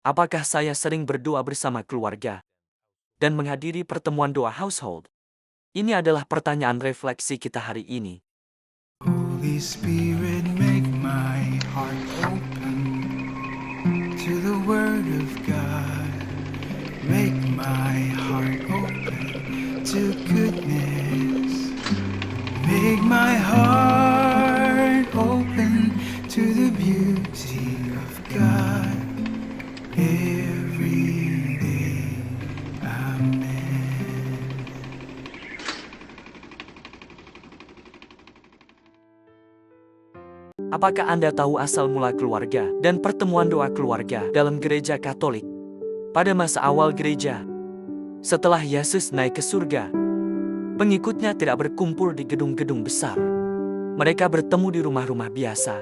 Apakah saya sering berdoa bersama keluarga dan menghadiri pertemuan doa household? Ini adalah pertanyaan refleksi kita hari ini. Holy Spirit, make my heart open to the Word of God. Make my heart open to goodness. Make my heart open to the beauty of God every day. Amen. Apakah Anda tahu asal mula keluarga dan pertemuan doa keluarga dalam gereja Katolik? Pada masa awal gereja, setelah Yesus naik ke surga, pengikutnya tidak berkumpul di gedung-gedung besar. Mereka bertemu di rumah-rumah biasa.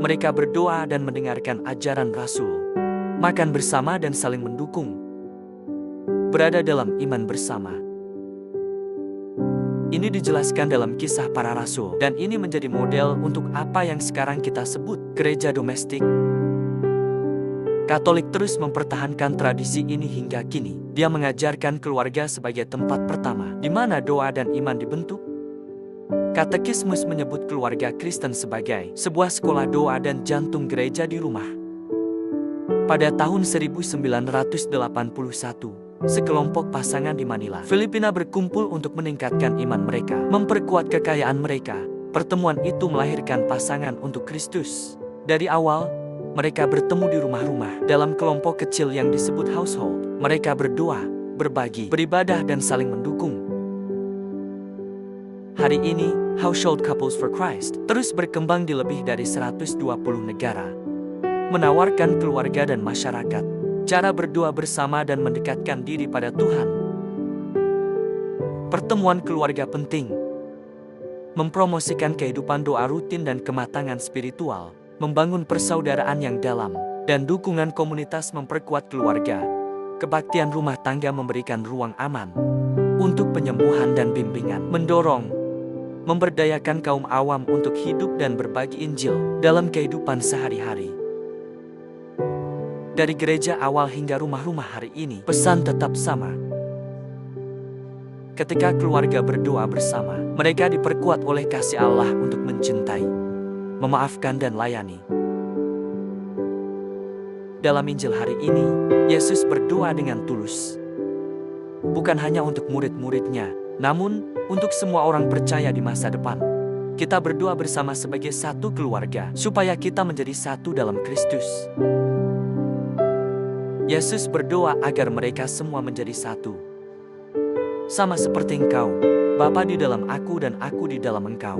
Mereka berdoa dan mendengarkan ajaran Rasul, makan bersama dan saling mendukung, berada dalam iman bersama. Ini dijelaskan dalam Kisah Para Rasul, dan ini menjadi model untuk apa yang sekarang kita sebut gereja domestik. Katolik terus mempertahankan tradisi ini hingga kini. Dia mengajarkan keluarga sebagai tempat pertama di mana doa dan iman dibentuk. Katekismus menyebut keluarga Kristen sebagai sebuah sekolah doa dan jantung gereja di rumah. Pada tahun 1981, sekelompok pasangan di Manila, Filipina berkumpul untuk meningkatkan iman mereka, memperkuat kekayaan mereka. Pertemuan itu melahirkan pasangan untuk Kristus. Dari awal, mereka bertemu di rumah-rumah dalam kelompok kecil yang disebut household. Mereka berdoa, berbagi, beribadah, dan saling mendukung. Hari ini, Household Couples for Christ terus berkembang di lebih dari 120 negara, menawarkan keluarga dan masyarakat cara berdoa bersama dan mendekatkan diri pada Tuhan. Pertemuan keluarga penting, mempromosikan kehidupan doa rutin dan kematangan spiritual, membangun persaudaraan yang dalam, dan dukungan komunitas memperkuat keluarga. Kebaktian rumah tangga memberikan ruang aman untuk penyembuhan dan bimbingan, mendorong, memberdayakan kaum awam untuk hidup dan berbagi Injil dalam kehidupan sehari-hari. Dari gereja awal hingga rumah-rumah hari ini, pesan tetap sama. Ketika keluarga berdoa bersama, mereka diperkuat oleh kasih Allah untuk mencintai, memaafkan, dan layani. Dalam Injil hari ini, Yesus berdoa dengan tulus. Bukan hanya untuk murid-muridnya, namun untuk semua orang percaya di masa depan. Kita berdoa bersama sebagai satu keluarga, supaya kita menjadi satu dalam Kristus. Yesus berdoa agar mereka semua menjadi satu. Sama seperti Engkau, Bapa, di dalam aku dan aku di dalam Engkau.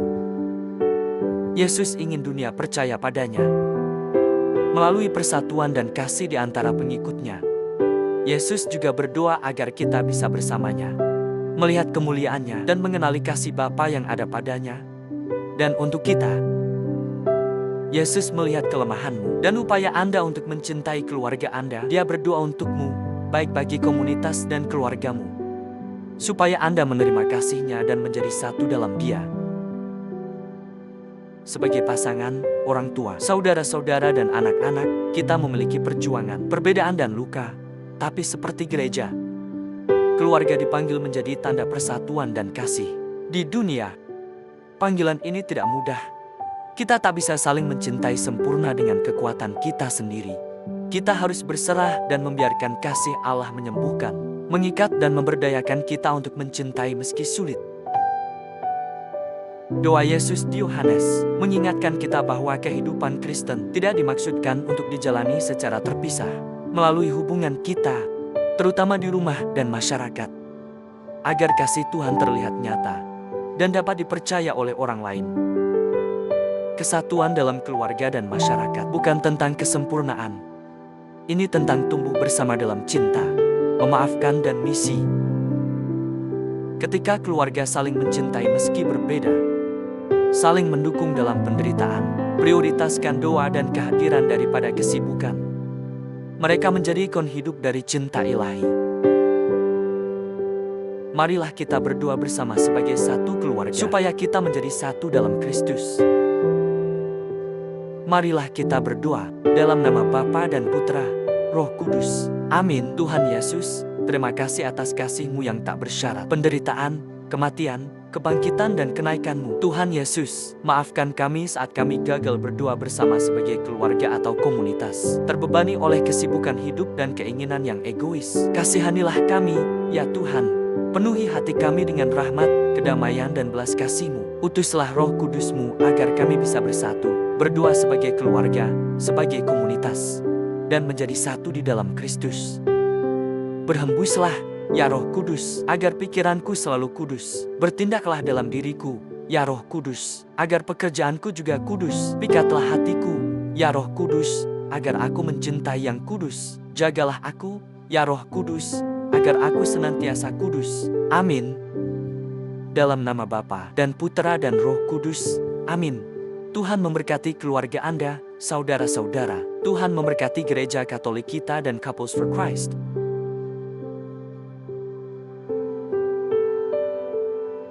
Yesus ingin dunia percaya padanya. Melalui persatuan dan kasih di antara pengikutnya, Yesus juga berdoa agar kita bisa bersamanya, melihat kemuliaannya dan mengenali kasih Bapa yang ada padanya. Dan untuk kita, Yesus melihat kelemahanmu dan upaya Anda untuk mencintai keluarga Anda. Dia berdoa untukmu, baik bagi komunitas dan keluargamu, supaya Anda menerima kasih-Nya dan menjadi satu dalam Dia. Sebagai pasangan, orang tua, saudara-saudara, dan anak-anak, kita memiliki perjuangan, perbedaan, dan luka. Tapi seperti gereja, keluarga dipanggil menjadi tanda persatuan dan kasih. Di dunia, panggilan ini tidak mudah. Kita tak bisa saling mencintai sempurna dengan kekuatan kita sendiri. Kita harus berserah dan membiarkan kasih Allah menyembuhkan, mengikat, dan memberdayakan kita untuk mencintai meski sulit. Doa Yesus di Yohanes mengingatkan kita bahwa kehidupan Kristen tidak dimaksudkan untuk dijalani secara terpisah. Melalui hubungan kita, terutama di rumah dan masyarakat, agar kasih Tuhan terlihat nyata dan dapat dipercaya oleh orang lain. Kesatuan dalam keluarga dan masyarakat bukan tentang kesempurnaan. Ini tentang tumbuh bersama dalam cinta, memaafkan, dan misi. Ketika keluarga saling mencintai meski berbeda, saling mendukung dalam penderitaan, prioritaskan doa dan kehadiran daripada kesibukan, mereka menjadi ikon hidup dari cinta ilahi. Marilah kita berdoa bersama sebagai satu keluarga, supaya kita menjadi satu dalam Kristus. Marilah kita berdoa dalam nama Bapa dan Putra, Roh Kudus. Amin. Tuhan Yesus, terima kasih atas kasih-Mu yang tak bersyarat. Penderitaan, kematian, kebangkitan dan kenaikan-Mu. Tuhan Yesus, maafkan kami saat kami gagal berdoa bersama sebagai keluarga atau komunitas. Terbebani oleh kesibukan hidup dan keinginan yang egois. Kasihanilah kami, ya Tuhan. Penuhi hati kami dengan rahmat, kedamaian dan belas kasih-Mu. Utuslah Roh Kudus-Mu agar kami bisa bersatu, berdoa sebagai keluarga, sebagai komunitas, dan menjadi satu di dalam Kristus. Berhembuslah, ya Roh Kudus, agar pikiranku selalu kudus. Bertindaklah dalam diriku, ya Roh Kudus, agar pekerjaanku juga kudus. Pikatlah hatiku, ya Roh Kudus, agar aku mencintai yang kudus. Jagalah aku, ya Roh Kudus, agar aku senantiasa kudus. Amin. Dalam nama Bapa dan Putera dan Roh Kudus. Amin. Tuhan memberkati keluarga Anda, saudara-saudara. Tuhan memberkati Gereja Katolik kita dan Couples for Christ.